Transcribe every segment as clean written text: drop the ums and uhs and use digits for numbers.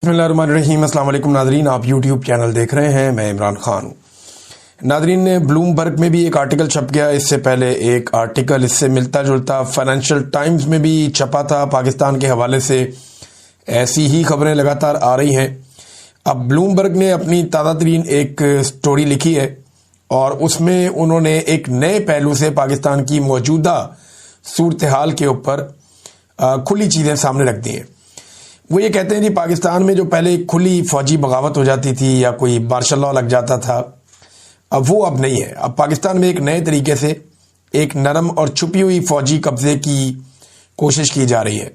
بسم اللہ الرحمن الرحیم۔ السلام علیکم ناظرین، آپ یوٹیوب چینل دیکھ رہے ہیں، میں عمران خان ہوں۔ ناظرین، بلوم برگ میں بھی ایک آرٹیکل چھپ گیا، اس سے پہلے ایک آرٹیکل اس سے ملتا جلتا فائنینشل ٹائمز میں بھی چھپا تھا پاکستان کے حوالے سے۔ ایسی ہی خبریں لگاتار آ رہی ہیں۔ اب بلوم برگ نے اپنی تازہ ترین ایک سٹوری لکھی ہے اور اس میں انہوں نے ایک نئے پہلو سے پاکستان کی موجودہ صورتحال کے اوپر کھلی چیزیں سامنے رکھ دی ہیں۔ وہ یہ کہتے ہیں کہ پاکستان میں جو پہلے کھلی فوجی بغاوت ہو جاتی تھی یا کوئی مارشل لاء لگ جاتا تھا، اب وہ اب نہیں ہے۔ اب پاکستان میں ایک نئے طریقے سے ایک نرم اور چھپی ہوئی فوجی قبضے کی کوشش کی جا رہی ہے۔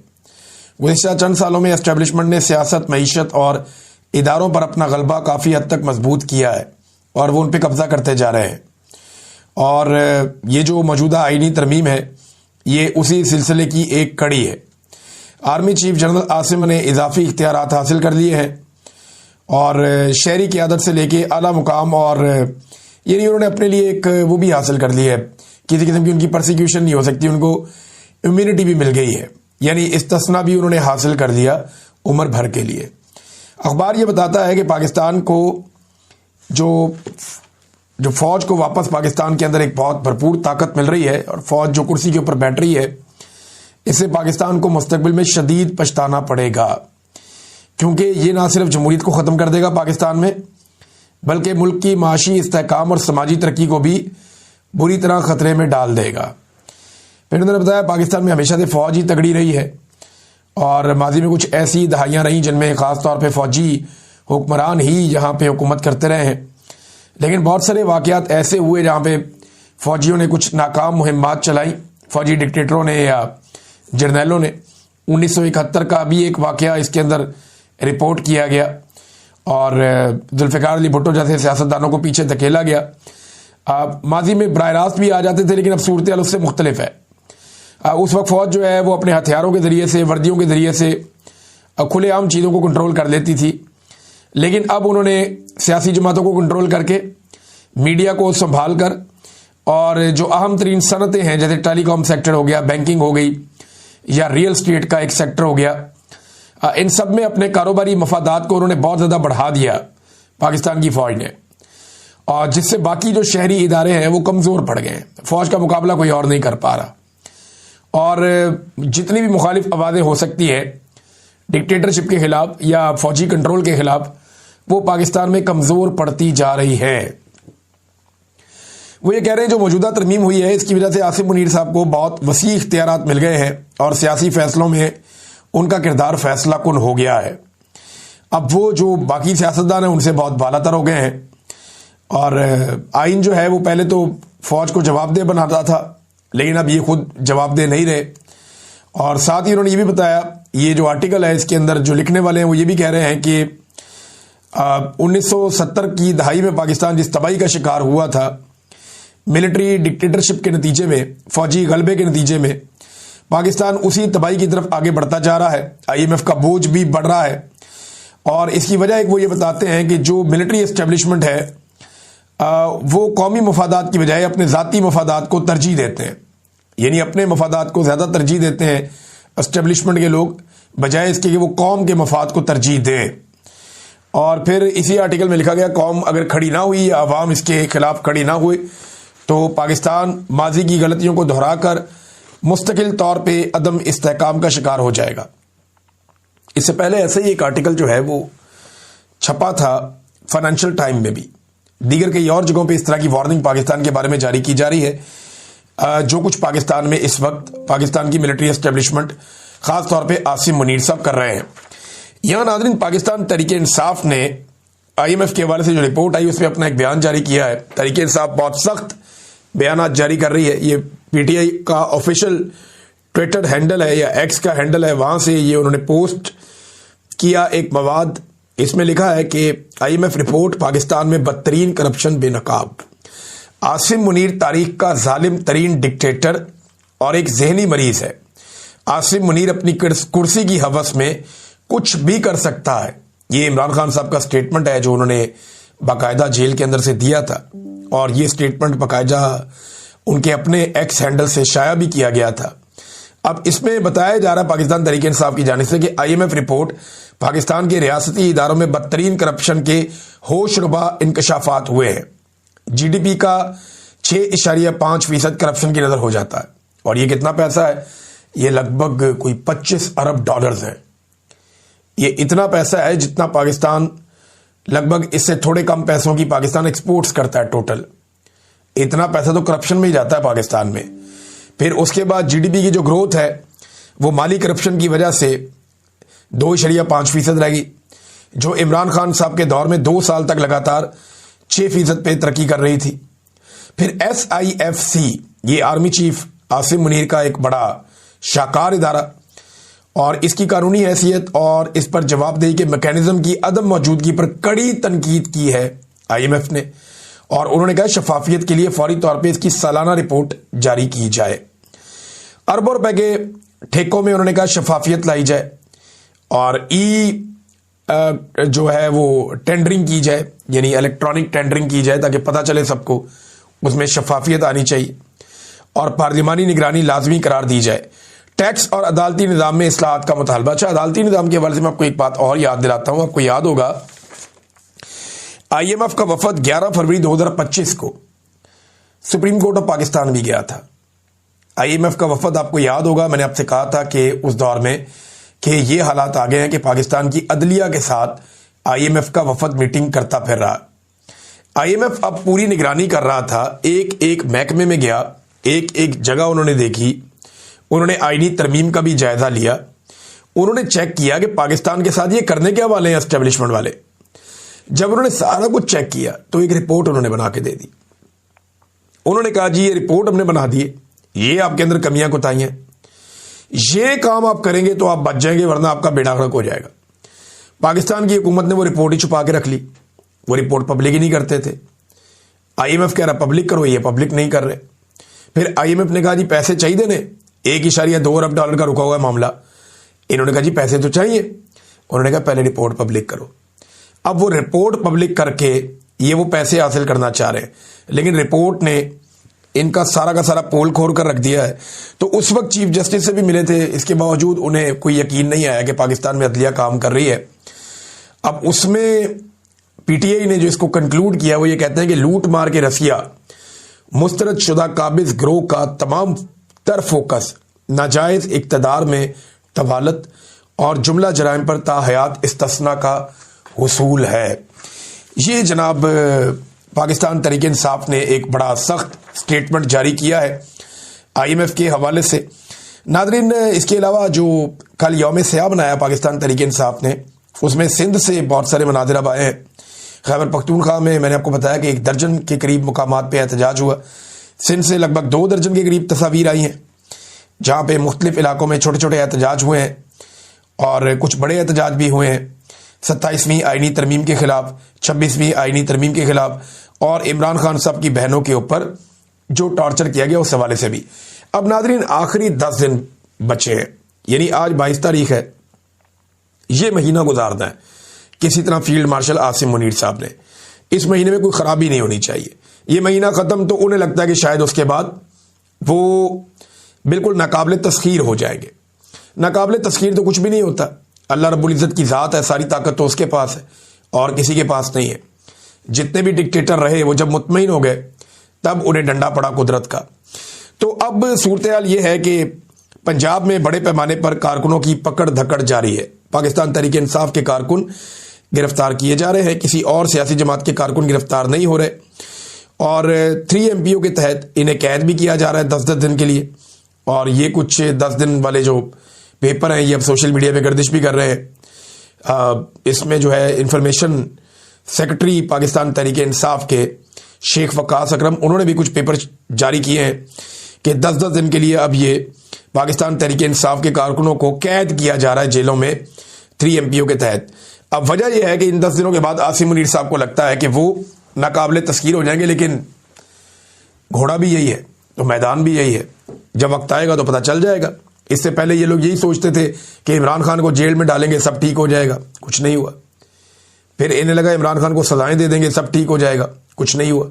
گزشتہ چند سالوں میں اسٹیبلشمنٹ نے سیاست، معیشت اور اداروں پر اپنا غلبہ کافی حد تک مضبوط کیا ہے اور وہ ان پہ قبضہ کرتے جا رہے ہیں، اور یہ جو موجودہ آئینی ترمیم ہے یہ اسی سلسلے کی ایک کڑی ہے۔ آرمی چیف جنرل عاصم نے اضافی اختیارات حاصل کر لیے ہیں اور شہری قیادت سے لے کے اعلیٰ مقام، اور یعنی انہوں نے اپنے لیے ایک وہ بھی حاصل کر لی ہے، کسی قسم کی ان کی پرسیکیوشن نہیں ہو سکتی، ان کو امیونٹی بھی مل گئی ہے، یعنی استثناء بھی انہوں نے حاصل کر لیا عمر بھر کے لیے۔ اخبار یہ بتاتا ہے کہ پاکستان کو جو فوج کو واپس پاکستان کے اندر ایک بہت بھرپور طاقت مل رہی ہے، اور فوج جو کرسی کے اوپر بیٹھ رہی ہے، اس سے پاکستان کو مستقبل میں شدید پچھتانا پڑے گا، کیونکہ یہ نہ صرف جمہوریت کو ختم کر دے گا پاکستان میں، بلکہ ملک کی معاشی استحکام اور سماجی ترقی کو بھی بری طرح خطرے میں ڈال دے گا۔ پھر انہوں نے بتایا پاکستان میں ہمیشہ سے فوج ہی تگڑی رہی ہے، اور ماضی میں کچھ ایسی دہائیاں رہیں جن میں خاص طور پہ فوجی حکمران ہی یہاں پہ حکومت کرتے رہے ہیں، لیکن بہت سارے واقعات ایسے ہوئے جہاں پہ فوجیوں نے کچھ ناکام مہمات چلائیں، فوجی ڈکٹیٹروں نے یا جرنیلوں نے۔ 1971 کا بھی ایک واقعہ اس کے اندر رپورٹ کیا گیا، اور ذوالفقار علی بھٹو جیسے سیاستدانوں کو پیچھے دھکیلا گیا۔ ماضی میں براہ راست بھی آ جاتے تھے، لیکن اب صورتحال اس سے مختلف ہے۔ اس وقت فوج جو ہے وہ اپنے ہتھیاروں کے ذریعے سے، وردیوں کے ذریعے سے کھلے عام چیزوں کو کنٹرول کر لیتی تھی، لیکن اب انہوں نے سیاسی جماعتوں کو کنٹرول کر کے، میڈیا کو سنبھال کر، اور جو اہم ترین صنعتیں ہیں جیسے ٹیلی کام سیکٹر ہو گیا، بینکنگ ہو گئی، یا ریئل اسٹیٹ کا ایک سیکٹر ہو گیا، ان سب میں اپنے کاروباری مفادات کو انہوں نے بہت زیادہ بڑھا دیا پاکستان کی فوج نے، اور جس سے باقی جو شہری ادارے ہیں وہ کمزور پڑ گئے ہیں۔ فوج کا مقابلہ کوئی اور نہیں کر پا رہا، اور جتنی بھی مخالف آوازیں ہو سکتی ہے ڈکٹیٹرشپ کے خلاف یا فوجی کنٹرول کے خلاف، وہ پاکستان میں کمزور پڑتی جا رہی ہے۔ وہ یہ کہہ رہے ہیں جو موجودہ ترمیم ہوئی ہے اس کی وجہ سے عاصم منیر صاحب کو بہت وسیع اختیارات مل گئے ہیں، اور سیاسی فیصلوں میں ان کا کردار فیصلہ کن ہو گیا ہے۔ اب وہ جو باقی سیاستدان ہیں ان سے بہت بالا تر ہو گئے ہیں، اور آئین جو ہے وہ پہلے تو فوج کو جواب دہ بناتا تھا، لیکن اب یہ خود جواب دہ نہیں رہے۔ اور ساتھ ہی انہوں نے یہ بھی بتایا، یہ جو آرٹیکل ہے اس کے اندر جو لکھنے والے ہیں وہ یہ بھی کہہ رہے ہیں کہ 1970 کی دہائی میں پاکستان جس تباہی کا شکار ہوا تھا ملٹری ڈکٹیٹرشپ کے نتیجے میں، فوجی غلبے کے نتیجے میں، پاکستان اسی تباہی کی طرف آگے بڑھتا جا رہا ہے۔ IMF کا بوجھ بھی بڑھ رہا ہے، اور اس کی وجہ ایک وہ یہ بتاتے ہیں کہ جو ملٹری اسٹیبلشمنٹ ہے وہ قومی مفادات کی بجائے اپنے ذاتی مفادات کو ترجیح دیتے ہیں، یعنی اپنے مفادات کو زیادہ ترجیح دیتے ہیں اسٹیبلشمنٹ کے لوگ، بجائے اس کے کہ وہ قوم کے مفاد کو ترجیح دیں۔ اور پھر اسی آرٹیکل میں لکھا گیا قوم اگر کھڑی نہ ہوئی یا عوام اس کے خلاف کھڑی نہ ہوئے تو پاکستان ماضی کی غلطیوں کو دہرا کر مستقل طور پہ عدم استحکام کا شکار ہو جائے گا۔ اس سے پہلے ایسے ہی ایک آرٹیکل جو ہے وہ چھپا تھا فائنینشل ٹائم میں بھی، دیگر کئی اور جگہوں پہ اس طرح کی وارننگ پاکستان کے بارے میں جاری کی جا رہی ہے۔ جو کچھ پاکستان میں اس وقت پاکستان کی ملٹری اسٹیبلشمنٹ خاص طور پہ عاصم منیر صاحب کر رہے ہیں۔ یہاں ناظرین پاکستان تحریک انصاف نے IMF کے حوالے سے جو رپورٹ آئی اس میں اپنا ایک بیان جاری کیا ہے۔ تحریک انصاف بہت سخت بیانات جاری کر رہی ہے، یہ PTI کا آفیشیل ٹویٹر ہینڈل ہے یا ایکس کا ہینڈل ہے، وہاں سے یہ انہوں نے پوسٹ کیا ایک مواد۔ اس میں لکھا ہے کہ IMF رپورٹ پاکستان میں بدترین کرپشن بے نقاب، عاصم منیر تاریخ کا ظالم ترین ڈکٹیٹر اور ایک ذہنی مریض ہے۔ عاصم منیر اپنی کرسی کی ہوس میں کچھ بھی کر سکتا ہے۔ یہ عمران خان صاحب کا سٹیٹمنٹ ہے جو انہوں نے باقاعدہ جیل کے اندر سے دیا تھا، اور یہ سٹیٹمنٹ باقاعدہ ان کے اپنے ایکس ہینڈل سے شائع بھی کیا گیا تھا۔ اب اس میں بتایا جا رہا پاکستان تحریک انصاف کی جانب سے کہ IMF رپورٹ پاکستان کے ریاستی اداروں میں بدترین کرپشن کے ہوش ربا انکشافات ہوئے ہیں۔ جی ڈی پی کا 6.5% کرپشن کی نظر ہو جاتا ہے، اور یہ کتنا پیسہ ہے؟ یہ لگ بھگ کوئی 25 ارب ڈالرز ہیں۔ یہ اتنا پیسہ ہے جتنا پاکستان، لگ بھگ اس سے تھوڑے کم پیسوں کی پاکستان ایکسپورٹس کرتا ہے ٹوٹل۔ اتنا پیسہ تو کرپشن میں ہی جاتا ہے پاکستان میں۔ پھر اس کے بعد جی ڈی پی کی جو گروتھ ہے وہ مالی کرپشن کی وجہ سے 2.5% رہ گئی، جو عمران خان صاحب کے دور میں 2 سال تک لگاتار 6% پہ ترقی کر رہی تھی۔ پھر SIFC، یہ آرمی چیف عاصم منیر کا ایک بڑا شاہکار ادارہ، اور اس کی قانونی حیثیت اور اس پر جواب دہی کے میکینزم کی عدم موجودگی پر کڑی تنقید کی ہے IMF نے، اور انہوں نے کہا شفافیت کے لیے فوری طور پہ اس کی سالانہ رپورٹ جاری کی جائے۔ اربوں روپے کے ٹھیکوں میں انہوں نے کہا شفافیت لائی جائے، اور جو ہے وہ ٹینڈرنگ کی جائے، یعنی الیکٹرانک ٹینڈرنگ کی جائے تاکہ پتہ چلے سب کو، اس میں شفافیت آنی چاہیے، اور پارلیمانی نگرانی لازمی قرار دی جائے۔ ٹیکس اور عدالتی نظام میں اصلاحات کا مطالبہ۔ اچھا، عدالتی نظام کے حوالے سے میں آپ کو ایک بات اور یاد دلاتا ہوں۔ آپ کو یاد ہوگا IMF کا وفد 11 فروری 2025 کو سپریم کورٹ آف پاکستان بھی گیا تھا۔ IMF کا وفد، آپ کو یاد ہوگا میں نے آپ سے کہا تھا کہ اس دور میں کہ یہ حالات آ گئے ہیں کہ پاکستان کی عدلیہ کے ساتھ IMF کا وفد میٹنگ کرتا پھر رہا۔ IMF اب پوری نگرانی کر رہا تھا، ایک ایک محکمے میں گیا، ایک ایک جگہ انہوں نے دیکھی، انہوں نے آئینی ترمیم کا بھی جائزہ لیا، انہوں نے چیک کیا کہ پاکستان کے ساتھ یہ کرنے کیا والے ہیں اسٹیبلشمنٹ والے۔ جب انہوں نے سارا کچھ چیک کیا تو ایک رپورٹ انہوں نے بنا کے دے دی۔ انہوں نے کہا جی یہ رپورٹ ہم نے بنا دی ہے، یہ آپ کے اندر کمیاں کوتاہیاں ہیں، یہ کام آپ کریں گے تو آپ بچ جائیں گے ورنہ آپ کا بیڑا غرق ہو جائے گا۔ پاکستان کی حکومت نے وہ رپورٹ ہی چھپا کے رکھ لی، وہ رپورٹ پبلک ہی نہیں کرتے تھے۔ IMF کہہ رہا پبلک کرو، یہ پبلک نہیں کر رہے۔ پھر IMF نے کہا جی پیسے چاہیے دینے، 1.2 ارب ڈالر کا رکا ہوا ہے معاملہ۔ انہوں نے کہا جی پیسے تو چاہیے، انہوں نے کہا پہلے رپورٹ پبلک کرو۔ اب وہ رپورٹ پبلک کر کے یہ وہ پیسے حاصل کرنا چاہ رہے ہیں، لیکن رپورٹ نے ان کا سارا پول کھول کر رکھ دیا ہے۔ تو اس وقت چیف جسٹس سے بھی ملے تھے، اس کے باوجود انہیں کوئی یقین نہیں آیا کہ پاکستان میں عدلیہ کام کر رہی ہے۔ اب اس میں PTI نے جو اس کو کنکلوڈ کیا وہ یہ کہتے ہیں کہ لوٹ مار کے رسیا مسترد شدہ قابض گروہ کا تمام تر فوکس ناجائز اقتدار میں طوالت اور جملہ جرائم پر تاحیات استثناء کا حصول ہے۔ یہ جناب پاکستان تحریک انصاف نے ایک بڑا سخت سٹیٹمنٹ جاری کیا ہے IMF کے حوالے سے۔ ناظرین، اس کے علاوہ جو کل یوم سیاہ بنایا پاکستان تحریک انصاف نے، اس میں سندھ سے بہت سارے مناظر اب آئے ہیں۔ خیبر پختونخوا میں نے آپ کو بتایا کہ 1 درجن کے قریب مقامات پہ احتجاج ہوا۔ سندھ سے لگ بھگ 2 درجن کے قریب تصاویر آئی ہیں، جہاں پہ مختلف علاقوں میں چھوٹے چھوٹے احتجاج ہوئے ہیں، اور کچھ بڑے احتجاج بھی ہوئے ہیں 27ویں آئینی ترمیم کے خلاف، 26ویں آئینی ترمیم کے خلاف، اور عمران خان صاحب کی بہنوں کے اوپر جو ٹارچر کیا گیا اس حوالے سے بھی۔ اب ناظرین آخری 10 دن بچے ہیں، یعنی آج 22 تاریخ ہے، یہ مہینہ گزارنا ہے کسی طرح فیلڈ مارشل عاصم منیر صاحب نے۔ اس مہینے میں کوئی خرابی نہیں ہونی چاہیے۔ یہ مہینہ ختم تو انہیں لگتا ہے کہ شاید اس کے بعد وہ بالکل ناقابل تسخیر ہو جائیں گے۔ ناقابل تسخیر تو کچھ بھی نہیں ہوتا، اللہ رب العزت کی ذات ہے، ساری طاقت تو اس کے پاس ہے اور کسی کے پاس نہیں ہے۔ جتنے بھی ڈکٹیٹر رہے وہ جب مطمئن ہو گئے تب انہیں ڈنڈا پڑا قدرت کا۔ تو اب صورتحال یہ ہے کہ پنجاب میں بڑے پیمانے پر کارکنوں کی پکڑ دھکڑ جاری ہے۔ پاکستان تحریک انصاف کے کارکن گرفتار کیے جا رہے ہیں، کسی اور سیاسی جماعت کے کارکن گرفتار نہیں ہو رہے، اور 3 MPO کے تحت انہیں قید بھی کیا جا رہا ہے 10 دن کے لیے۔ اور یہ کچھ 10 دن والے جو پیپر ہیں یہ اب سوشل میڈیا پہ گردش بھی کر رہے ہیں۔ اس میں جو ہے انفارمیشن سیکرٹری پاکستان تحریک انصاف کے شیخ وقاص اکرم، انہوں نے بھی کچھ پیپر جاری کیے ہیں کہ 10 دن کے لیے اب یہ پاکستان تحریک انصاف کے کارکنوں کو قید کیا جا رہا ہے جیلوں میں 3 MPO کے تحت۔ اب وجہ یہ ہے کہ ان 10 دنوں کے بعد عاصم منیر صاحب کو لگتا ہے کہ وہ ناقابل تسخیر ہو جائیں گے، لیکن گھوڑا بھی یہی ہے تو میدان بھی یہی ہے، جب وقت آئے گا تو پتہ چل جائے گا۔ اس سے پہلے یہ لوگ یہی سوچتے تھے کہ عمران خان کو جیل میں ڈالیں گے سب ٹھیک ہو جائے گا، کچھ نہیں ہوا۔ پھر انہیں لگا عمران خان کو سزائیں دے دیں گے سب ٹھیک ہو جائے گا، کچھ نہیں ہوا۔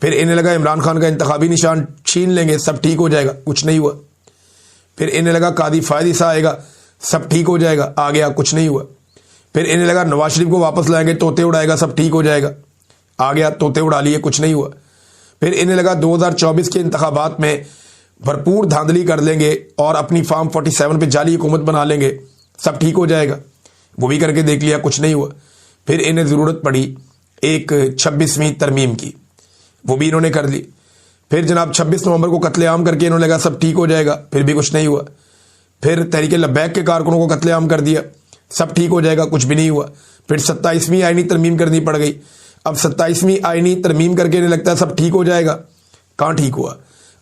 پھر انہیں لگا عمران خان کا انتخابی نشان چھین لیں گے سب ٹھیک ہو جائے گا، کچھ نہیں ہوا۔ پھر انہیں لگا قاضی فائد عیسیٰ آئے گا سب ٹھیک ہو جائے گا، آ گیا، کچھ نہیں ہوا۔ پھر انہیں لگا نواز شریف کو واپس لائیں گے طوطے اڑائے گا سب ٹھیک ہو جائے گا، آ گیا طوطے اڑا لیے کچھ نہیں ہوا۔ پھر انہیں لگا 2024 کے انتخابات میں بھرپور دھاندلی کر لیں گے اور اپنی فارم 47 پہ جعلی حکومت بنا لیں گے، سب ٹھیک ہو جائے گا، وہ بھی کر کے دیکھ لیا کچھ نہیں ہوا۔ پھر انہیں ضرورت پڑی ایک 26ویں ترمیم کی، وہ بھی انہوں نے کر لی۔ پھر جناب 26 نومبر کو قتل عام کر کے انہوں نے لگا سب ٹھیک ہو جائے گا، پھر بھی کچھ نہیں ہوا۔ پھر تحریک لبیک کے کارکنوں کو قتل عام کر دیا، سب ٹھیک ہو جائے گا، کچھ بھی نہیں ہوا۔ پھر 27ویں آئینی ترمیم کرنی پڑ گئی، اب 27ویں آئینی ترمیم کر کے انہیں لگتا ہے سب ٹھیک ہو جائے گا، کہاں ٹھیک ہوا۔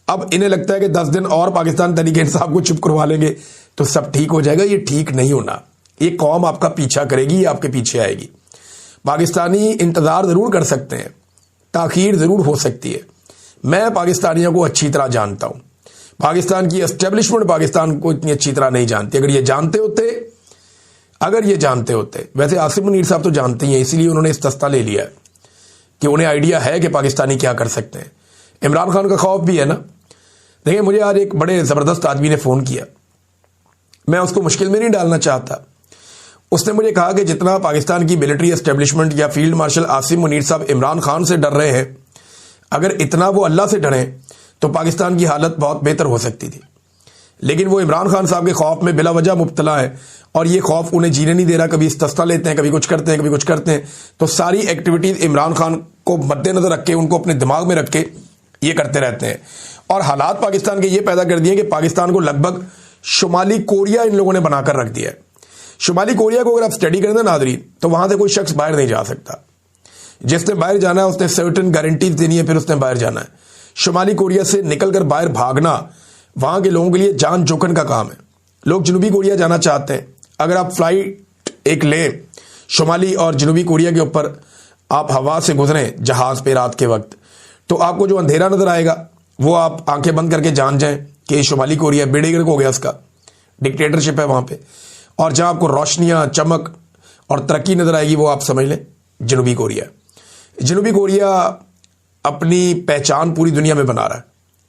اب انہیں لگتا ہے کہ 10 دن اور پاکستان تحریک انصاف کو چپ کروا لیں گے تو سب ٹھیک ہو جائے گا۔ یہ ٹھیک نہیں ہونا، یہ قوم آپ کا پیچھا کرے گی، یہ آپ کے پیچھے آئے گی۔ پاکستانی انتظار ضرور کر سکتے ہیں، تاخیر ضرور ہو سکتی ہے، میں پاکستانیوں کو اچھی طرح جانتا ہوں، پاکستان کی اسٹیبلشمنٹ پاکستان کو اتنی اچھی طرح نہیں جانتی۔ اگر یہ جانتے ہوتے ویسے عاصم منیر صاحب تو جانتے ہی ہیں، اسی لیے انہوں نے استثنا لے لیا ہے کہ انہیں آئیڈیا ہے کہ پاکستانی کیا کر سکتے ہیں۔ عمران خان کا خوف بھی ہے نا۔ دیکھیں مجھے آج ایک بڑے زبردست آدمی نے فون کیا، میں اس کو مشکل میں نہیں ڈالنا چاہتا۔ اس نے مجھے کہا کہ جتنا پاکستان کی ملٹری اسٹیبلشمنٹ یا فیلڈ مارشل عاصم منیر صاحب عمران خان سے ڈر رہے ہیں، اگر اتنا وہ اللہ سے ڈریں تو پاکستان کی حالت بہت بہتر ہو سکتی تھی، لیکن وہ عمران خان صاحب کے خوف میں بلا وجہ مبتلا ہے اور یہ خوف انہیں جینے نہیں دے رہا۔ کبھی استثنا لیتے ہیں، کبھی کچھ کرتے ہیں، تو ساری ایکٹیویٹیز عمران خان کو مد نظر رکھ کے، ان کو اپنے دماغ میں رکھ کے یہ کرتے رہتے ہیں، اور حالات پاکستان کے یہ پیدا کر دیے کہ پاکستان کو لگ بھگ شمالی کوریا ان لوگوں نے بنا کر رکھ دیا ہے۔ شمالی کوریا کو اگر آپ اسٹڈی کریں نا ناظرین، تو وہاں سے کوئی شخص باہر نہیں جا سکتا۔ جس نے باہر جانا ہے اس نے سرٹن گارنٹیز دینی ہے، پھر اس نے باہر جانا ہے۔ شمالی کوریا سے نکل کر باہر بھاگنا وہاں کے لوگوں کے لیے جان جوکھن کا کام ہے۔ لوگ جنوبی کوریا جانا چاہتے ہیں، اگر آپ فلائٹ ایک لیں شمالی اور جنوبی کوریا کے اوپر، آپ ہوا سے گزریں جہاز پہ رات کے وقت، تو آپ کو جو اندھیرا نظر آئے گا وہ آپ آنکھیں بند کر کے جان جائیں کہ شمالی کوریا بیڑے گرک ہو گیا، اس کا ڈکٹیٹرشپ ہے وہاں پہ۔ اور جہاں آپ کو روشنیاں، چمک اور ترقی نظر آئے گی وہ آپ سمجھ لیں جنوبی کوریا۔ جنوبی کوریا اپنی پہچان پوری دنیا میں بنا رہا ہے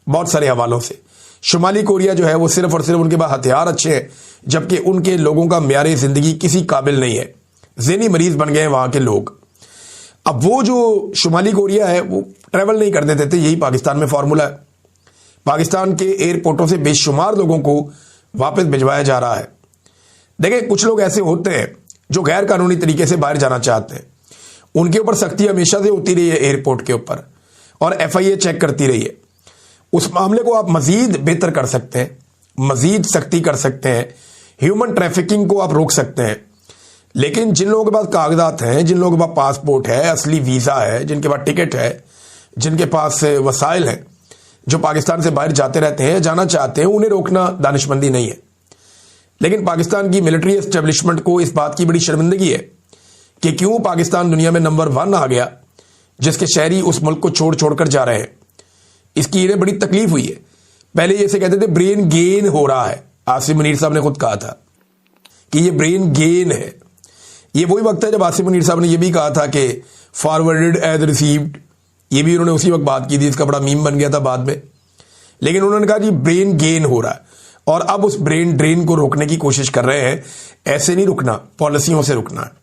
بہت سارے حوالوں سے۔ شمالی کوریا جو ہے وہ صرف اور صرف ان کے پاس ہتھیار اچھے ہیں، جبکہ ان کے لوگوں کا معیار زندگی کسی قابل نہیں ہے، ذہنی مریض بن گئے ہیں وہاں کے لوگ۔ اب وہ جو شمالی کوریا ہے وہ ٹریول نہیں کرنے دیتے، یہی پاکستان میں فارمولا ہے۔ پاکستان کے ایئرپورٹوں سے بے شمار لوگوں کو واپس بھجوایا جا رہا ہے۔ دیکھیں کچھ لوگ ایسے ہوتے ہیں جو غیر قانونی طریقے سے باہر جانا چاہتے ہیں، ان کے اوپر سختی ہمیشہ سے ہوتی رہی ہے ایئرپورٹ کے اوپر، اور FIA چیک کرتی رہی ہے۔ اس معاملے کو آپ مزید بہتر کر سکتے ہیں، مزید سختی کر سکتے ہیں، ہیومن ٹریفکنگ کو آپ روک سکتے ہیں۔ لیکن جن لوگوں کے پاس کاغذات ہیں، جن لوگوں کے پاس پاسپورٹ ہے، اصلی ویزا ہے، جن کے پاس ٹکٹ ہے، جن کے پاس وسائل ہیں، جو پاکستان سے باہر جاتے رہتے ہیں، جانا چاہتے ہیں، انہیں روکنا دانشمندی نہیں ہے۔ لیکن پاکستان کی ملٹری اسٹیبلشمنٹ کو اس بات کی بڑی شرمندگی ہے کہ کیوں پاکستان دنیا میں نمبر 1 آ گیا، جس کے شہری اس ملک کو چھوڑ کر جا رہے ہیں۔ اس کی انہیں بڑی تکلیف ہوئی ہے۔ پہلے یہ اسے کہتے تھے برین گین ہو رہا ہے، عاصم منیر صاحب نے خود کہا تھا کہ یہ برین گین ہے۔ یہ وہی وقت ہے جب عاصم منیر صاحب نے یہ بھی کہا تھا کہ فارورڈڈ ایز ریسیوڈ، یہ بھی انہوں نے اسی وقت بات کی تھی، اس کا بڑا میم بن گیا تھا بعد میں۔ لیکن انہوں نے کہا جی برین گین ہو رہا ہے، اور اب اس برین ڈرین کو روکنے کی کوشش کر رہے ہیں۔ ایسے نہیں رکنا، پالیسیوں سے رکنا ہے۔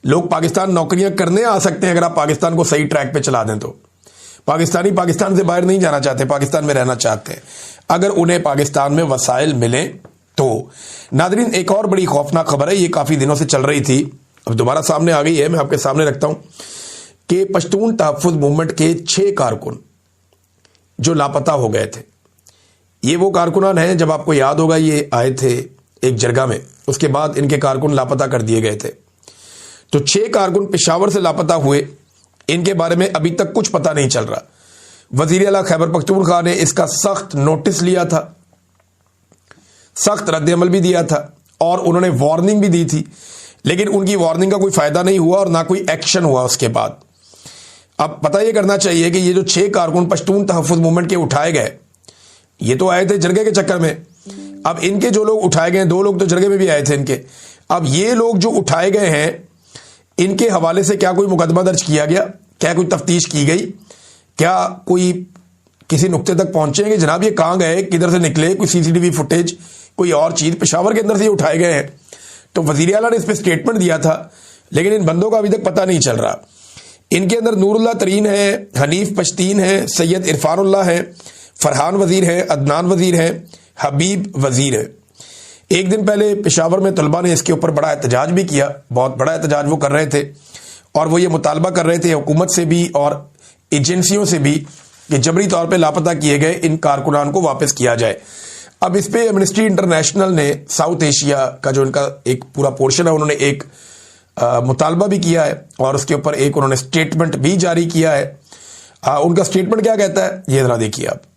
لوگ پاکستان نوکریاں کرنے آ سکتے ہیں اگر آپ پاکستان کو صحیح ٹریک پہ چلا دیں تو۔ پاکستانی پاکستان سے باہر نہیں جانا چاہتے، پاکستان میں رہنا چاہتے ہیں، اگر انہیں پاکستان میں وسائل ملیں تو۔ ناظرین ایک اور بڑی خوفناک خبر ہے، یہ کافی دنوں سے چل رہی تھی، اب دوبارہ سامنے آ گئی ہے، میں آپ کے سامنے رکھتا ہوں کہ پشتون تحفظ موومنٹ کے 6 کارکن جو لاپتہ ہو گئے تھے۔ یہ وہ کارکنان ہیں، جب آپ کو یاد ہوگا یہ آئے تھے ایک جرگہ میں، اس کے بعد ان کے کارکن لاپتہ کر دیے گئے تھے۔ تو 6 کارکن پشاور سے لاپتہ ہوئے، ان کے بارے میں ابھی تک کچھ پتہ نہیں چل رہا۔ وزیر اعلیٰ خیبر پختونخوا نے اس کا سخت نوٹس لیا تھا، سخت رد عمل بھی دیا تھا، اور انہوں نے وارننگ بھی دی تھی، لیکن ان کی وارننگ کا کوئی فائدہ نہیں ہوا اور نہ کوئی ایکشن ہوا اس کے بعد۔ اب پتہ یہ کرنا چاہیے کہ یہ جو 6 کارکن پشتون تحفظ موومنٹ کے اٹھائے گئے، یہ تو آئے تھے جرگے کے چکر میں۔ اب ان کے جو لوگ اٹھائے گئے، 2 لوگ تو جرگے میں بھی آئے تھے ان کے، اب یہ لوگ جو اٹھائے گئے ہیں ان کے حوالے سے کیا کوئی مقدمہ درج کیا گیا؟ کیا کوئی تفتیش کی گئی؟ کیا کوئی کسی نقطے تک پہنچے کہ جناب یہ کہاں گئے، کدھر سے نکلے؟ کوئی CCTV فوٹیج، کوئی اور چیز؟ پشاور کے اندر سے یہ اٹھائے گئے ہیں تو وزیر اعلیٰ نے اس پہ اسٹیٹمنٹ دیا تھا، لیکن ان بندوں کا ابھی تک پتہ نہیں چل رہا۔ ان کے اندر نور اللہ ترین ہے، حنیف پشتین ہے، سید عرفان اللہ ہے، فرحان وزیر ہے، عدنان وزیر ہے، حبیب وزیر ہے۔ ایک دن پہلے پشاور میں طلبہ نے اس کے اوپر بڑا احتجاج بھی کیا، بہت بڑا احتجاج وہ کر رہے تھے، اور وہ یہ مطالبہ کر رہے تھے حکومت سے بھی اور ایجنسیوں سے بھی کہ جبری طور پہ لاپتہ کیے گئے ان کارکنان کو واپس کیا جائے۔ اب اس پہ ایمنسٹی انٹرنیشنل نے ساؤتھ ایشیا کا جو ان کا ایک پورا پورشن ہے، انہوں نے ایک مطالبہ بھی کیا ہے اور اس کے اوپر ایک انہوں نے اسٹیٹمنٹ بھی جاری کیا ہے۔ ان کا اسٹیٹمنٹ کیا کہتا ہے یہ ذرا دیکھیے آپ۔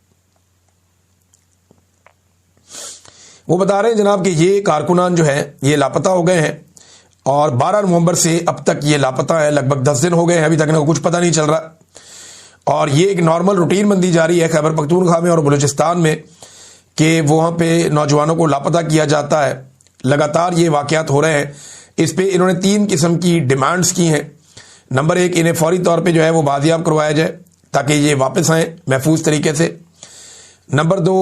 وہ بتا رہے ہیں جناب کہ یہ کارکنان جو ہیں یہ لاپتہ ہو گئے ہیں، اور 12 نومبر سے اب تک یہ لاپتہ ہیں، لگ بھگ 10 دن ہو گئے ہیں، ابھی تک انہیں کچھ پتہ نہیں چل رہا، اور یہ ایک نارمل روٹین بندی جاری ہے خیبر پختونخوا میں اور بلوچستان میں کہ وہاں پہ نوجوانوں کو لاپتہ کیا جاتا ہے۔ لگاتار یہ واقعات ہو رہے ہیں۔ اس پہ انہوں نے 3 قسم کی ڈیمانڈز کی ہیں۔ نمبر 1، انہیں فوری طور پہ جو ہے وہ بازیاب کروایا جائے تاکہ یہ واپس آئیں محفوظ طریقے سے۔ نمبر 2،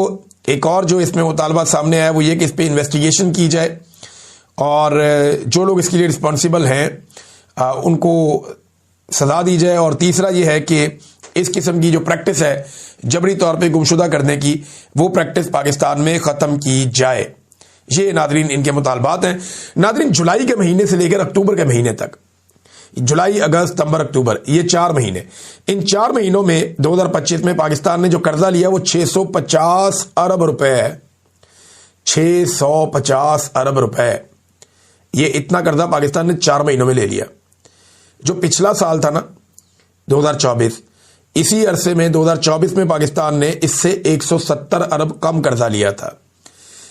ایک اور جو اس میں مطالبہ سامنے آیا وہ یہ کہ اس پہ انویسٹیگیشن کی جائے اور جو لوگ اس کے لیے رسپانسیبل ہیں ان کو سزا دی جائے، اور تیسرا یہ ہے کہ اس قسم کی جو پریکٹس ہے جبری طور پہ گمشدہ کرنے کی، وہ پریکٹس پاکستان میں ختم کی جائے۔ یہ ناظرین ان کے مطالبات ہیں۔ ناظرین جولائی کے مہینے سے لے کر اکتوبر کے مہینے تک، جولائی، اگست، ستمبر، اکتوبر، یہ 4 مہینے، ان 4 مہینوں میں 2025 میں پاکستان نے جو قرضہ لیا وہ 650 ارب روپے ہے۔ 650 ارب روپے، یہ اتنا قرضہ پاکستان نے 4 مہینوں میں لے لیا۔ جو پچھلا سال تھا نا 2024، اسی عرصے میں 2024 میں پاکستان نے اس سے 170 ارب کم قرضہ لیا تھا۔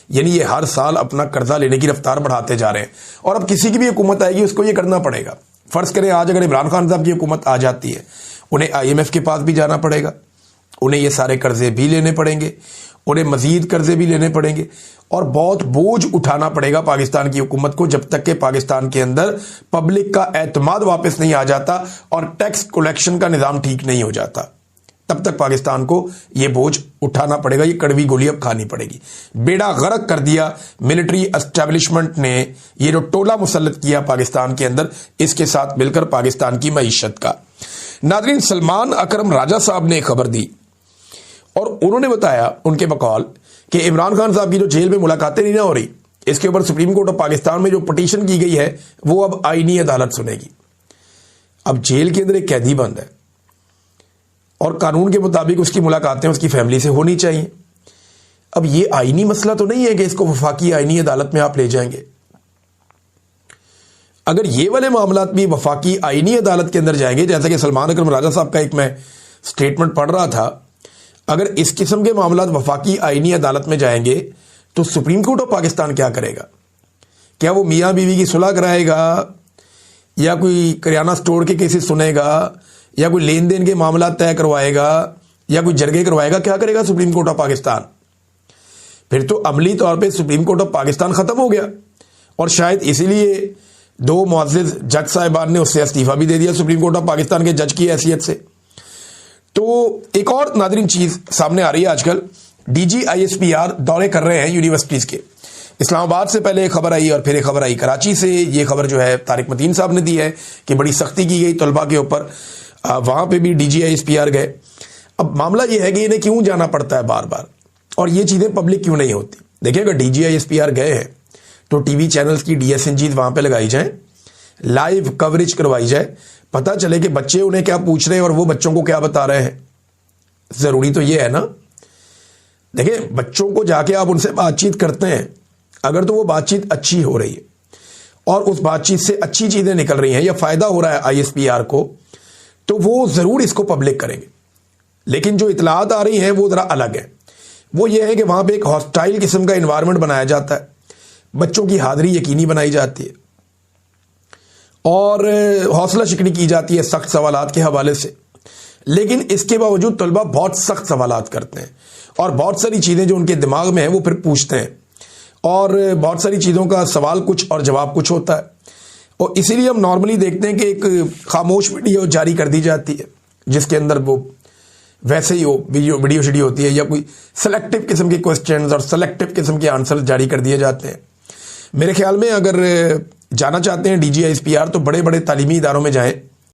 یعنی یہ ہر سال اپنا قرضہ لینے کی رفتار بڑھاتے جا رہے ہیں، اور اب کسی کی بھی حکومت آئے گی اس کو یہ کرنا پڑے گا۔ فرض کریں آج اگر عمران خان صاحب کی حکومت آ جاتی ہے، انہیں IMF کے پاس بھی جانا پڑے گا، انہیں یہ سارے قرضے بھی لینے پڑیں گے، انہیں مزید قرضے بھی لینے پڑیں گے، اور بہت بوجھ اٹھانا پڑے گا پاکستان کی حکومت کو جب تک کہ پاکستان کے اندر پبلک کا اعتماد واپس نہیں آ جاتا اور ٹیکس کلیکشن کا نظام ٹھیک نہیں ہو جاتا، تب تک پاکستان کو یہ بوجھ اٹھانا پڑے گا، یہ کڑوی گولی اب کھانی پڑے گی۔ بیڑا غرق کر دیا ملٹری اسٹیبلشمنٹ نے، یہ جو ٹولہ مسلط کیا پاکستان کے اندر، اس کے ساتھ مل کر پاکستان کی معیشت کا۔ ناظرین سلمان اکرم راجہ صاحب نے ایک خبر دی اور انہوں نے بتایا ان کے بقول کہ عمران خان صاحب کی جو جیل میں ملاقاتیں نہیں نہ ہو رہی، اس کے اوپر سپریم کورٹ آف پاکستان میں جو پٹیشن کی گئی ہے وہ اب آئینی عدالت سنے گی۔ اب جیل کے اندر ایک قیدی بند ہے اور قانون کے مطابق اس کی ملاقاتیں اس کی فیملی سے ہونی چاہیے۔ اب یہ آئینی مسئلہ تو نہیں ہے کہ اس کو وفاقی آئینی عدالت میں آپ لے جائیں گے۔ اگر یہ والے معاملات بھی وفاقی آئینی عدالت کے اندر جائیں گے، جیسا کہ سلمان اکرم راجہ صاحب کا ایک میں سٹیٹمنٹ پڑھ رہا تھا، اگر اس قسم کے معاملات وفاقی آئینی عدالت میں جائیں گے تو سپریم کورٹ آف پاکستان کیا کرے گا؟ کیا وہ میاں بیوی کی صلح کرائے گا، یا کوئی کریانہ سٹور کے کیسز سنے گا، یا کوئی لین دین کے معاملات طے کروائے گا، یا کوئی جرگے کروائے گا؟ کیا کرے گا سپریم کورٹ آف پاکستان؟ پھر تو عملی طور پہ سپریم کورٹ آف پاکستان ختم ہو گیا، اور شاید اسی لیے 2 معزز جج صاحبان نے اس سے استعفیٰ بھی دے دیا سپریم کورٹ آف پاکستان کے جج کی حیثیت سے۔ تو ایک اور ناظرین چیز سامنے آ رہی ہے آج کل، DG ISPR دورے کر رہے ہیں یونیورسٹیز کے۔ اسلام آباد سے پہلے ایک خبر آئی اور پھر ایک خبر آئی کراچی سے۔ یہ خبر جو ہے طارق متین صاحب نے دی ہے کہ بڑی سختی کی گئی طلبہ کے اوپر، وہاں پہ بھی DG ISPR گئے۔ اب معاملہ یہ ہے کہ انہیں کیوں جانا پڑتا ہے بار بار، اور یہ چیزیں پبلک کیوں نہیں ہوتی؟ دیکھیں اگر DG ISPR گئے ہیں تو ٹی وی چینلز کی DSNGs وہاں پہ لگائی جائیں، لائیو کوریج کروائی جائے، پتہ چلے کہ بچے انہیں کیا پوچھ رہے ہیں اور وہ بچوں کو کیا بتا رہے ہیں۔ ضروری تو یہ ہے نا، دیکھیں بچوں کو جا کے آپ ان سے بات چیت کرتے ہیں، اگر تو وہ بات چیت اچھی ہو رہی ہے اور اس بات چیت سے اچھی چیزیں نکل رہی ہیں یا فائدہ ہو رہا ہے ISPR کو، تو وہ ضرور اس کو پبلک کریں گے۔ لیکن جو اطلاعات آ رہی ہیں وہ ذرا الگ ہے، وہ یہ ہے کہ وہاں پہ ایک ہاسٹائل قسم کا انوائرمنٹ بنایا جاتا ہے، بچوں کی حاضری یقینی بنائی جاتی ہے اور حوصلہ شکنی کی جاتی ہے سخت سوالات کے حوالے سے، لیکن اس کے باوجود طلبہ بہت سخت سوالات کرتے ہیں اور بہت ساری چیزیں جو ان کے دماغ میں ہیں وہ پھر پوچھتے ہیں، اور بہت ساری چیزوں کا سوال کچھ اور جواب کچھ ہوتا ہے، اور اسی لیے ہم نارملی دیکھتے ہیں کہ ایک خاموش ویڈیو جاری کر دی جاتی ہے جس کے اندر وہ ویسے ہی ویڈیو شیڈیو ہوتی ہے، یا کوئی سلیکٹو قسم کے کوسچنز اور سلیکٹو قسم کے آنسر جاری کر دیے جاتے ہیں۔ میرے خیال میں اگر جانا چاہتے ہیں DGISPR تو بڑے بڑے تعلیمی اداروں میں جائیں,